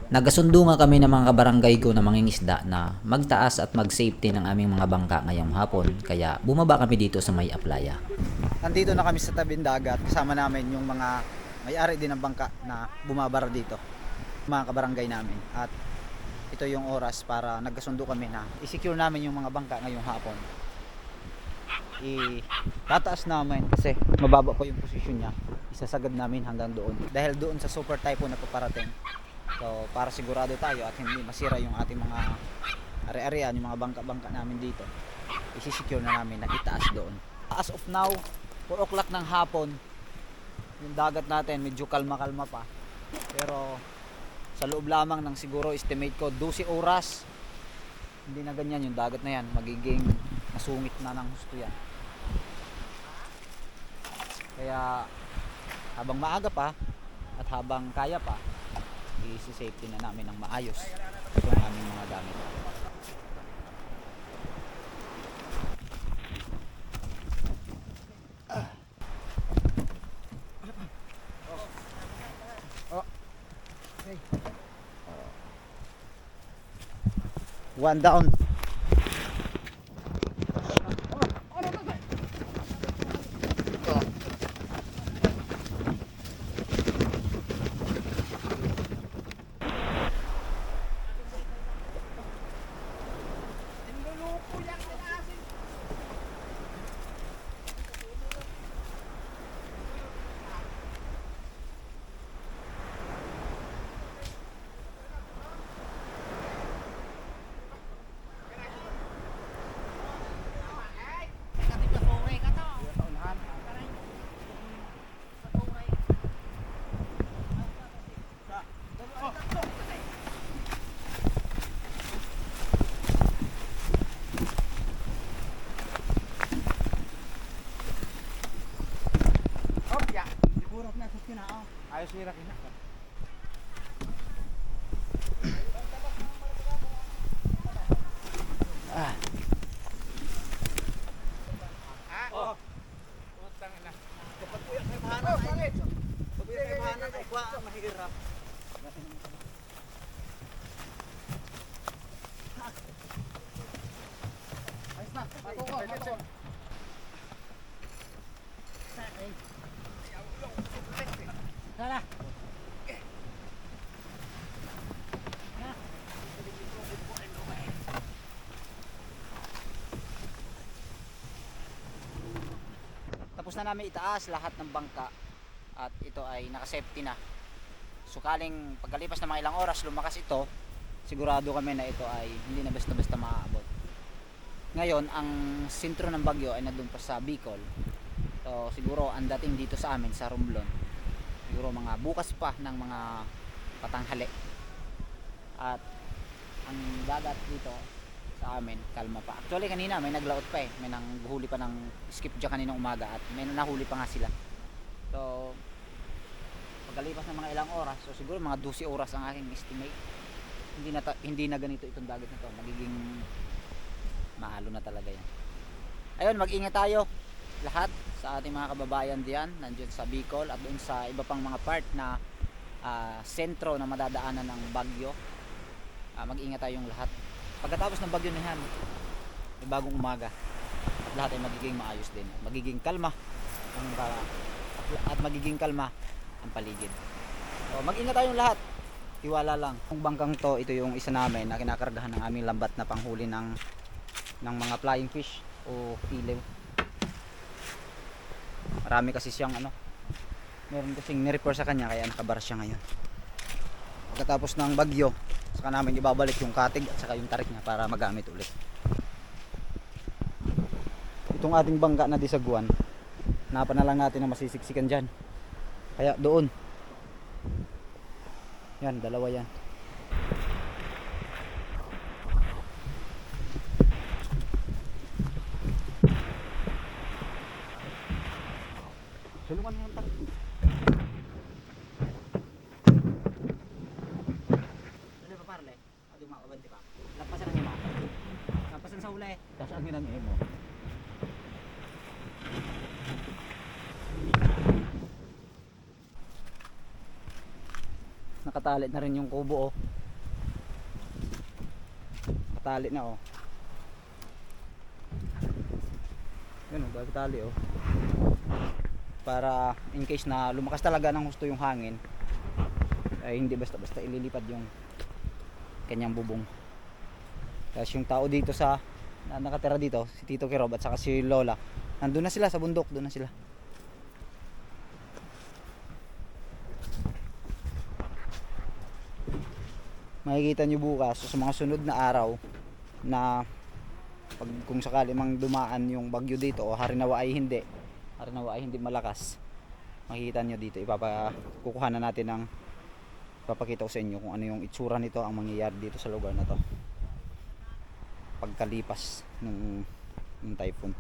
Nagkasundo nga kami ng mga kabarangay ko na mangingisda na magtaas at mag-safety ng aming mga bangka ngayong hapon. Kaya bumaba kami dito sa may aplaya. Nandito na kami sa tabing dagat. Kasama namin yung mga may-ari din ng bangka na bumabara dito. Mga kabarangay namin. At ito yung oras para nagkasundo kami na i-secure namin yung mga bangka ngayong hapon. Tataas namin kasi mababa pa yung posisyon niya. Isasagad namin hanggang doon. Dahil doon sa super typhoon na paparating. So para sigurado tayo at hindi masira yung ating mga ari-arian, yung mga bangka-bangka namin dito, isi-secure na namin na itaas doon. As of now, 4 o'clock ng hapon, yung dagat natin medyo kalma-kalma pa. Pero sa loob lamang ng siguro estimate ko 12 oras, hindi na ganyan yung dagat na yan, magiging masungit na ng gusto yan. Kaya habang maaga pa at habang kaya pa, i-safety na namin ng maayos itong aming mga gamit. One down. Ayos nila kina. Oh. Utang na. Dapat po yung may bahanan. Dapat po yung may bahanan ay kwa mahirap. Ayos na. Patuko. Tara. Tapos na namin itaas lahat ng bangka at ito ay naka-safety na. Sukaling pagkalipas ng mga ilang oras lumakas ito, sigurado kami na ito ay hindi na basta-basta maaabot. Ngayon, ang sentro ng bagyo ay nandun pa sa Bicol. So siguro ang dating dito sa amin sa Romblon, siguro mga bukas pa ng mga patanghali. At ang dagat dito sa amin kalma pa. Actually kanina may naglaot pa eh, may nanghuli pa ng skipjack kaninang umaga at may nahuli pa nga sila. So pagkalipas ng mga ilang oras, so siguro mga 12 oras ang aking estimate, hindi na ganito itong dagat na to, magiging mahalo na talaga yan. Ayun, mag-ingat tayo lahat sa ating mga kababayan diyan nandiyan sa Bicol at doon sa iba pang mga part na sentro na madadaanan ng bagyo. Mag-ingat tayong lahat. Pagkatapos ng bagyo na yan, may bagong umaga at lahat ay magiging maayos din, magiging kalma at magiging kalma ang paligid. So mag-ingat tayong lahat, tiwala lang. Yung bangkang to, ito yung isa namin na kinakargahan ng aming lambat na panghuli ng mga flying fish o ilaw. Marami kasi siyang meron kasing ni-repair sa kanya kaya nakabaras siya ngayon. Pagkatapos ng bagyo, saka namin ibabalik yung katig at saka yung tarik niya para magamit ulit. Itong ating bangka na disaguan, hanapan na lang natin na masisiksikan dyan. Kaya doon. Yan, dalawa yan. Sulungan mo yung tarik. Lampasan sa huli. Tapos ang ginang mo. Nakatali na rin yung kubo oh. Nakatali na oh. Yun oh, tali oh. Para in case na lumakas talaga ng husto yung hangin, ay hindi basta-basta ililipad yung kanyang bubong. Tapos yung tao dito na nakatira dito, si Tito Kirob at saka si Lola, nandun na sila sa bundok, doon na sila. Makikita nyo bukas sa mga sunod na araw na pag kung sakali mang dumaan yung bagyo dito o harinawa ay hindi malakas, makikita nyo dito, kukuha na natin ng papakita ko sa inyo kung ano yung itsura nito, ang mangyayari dito sa lugar na to pagkalipas ng typhoon.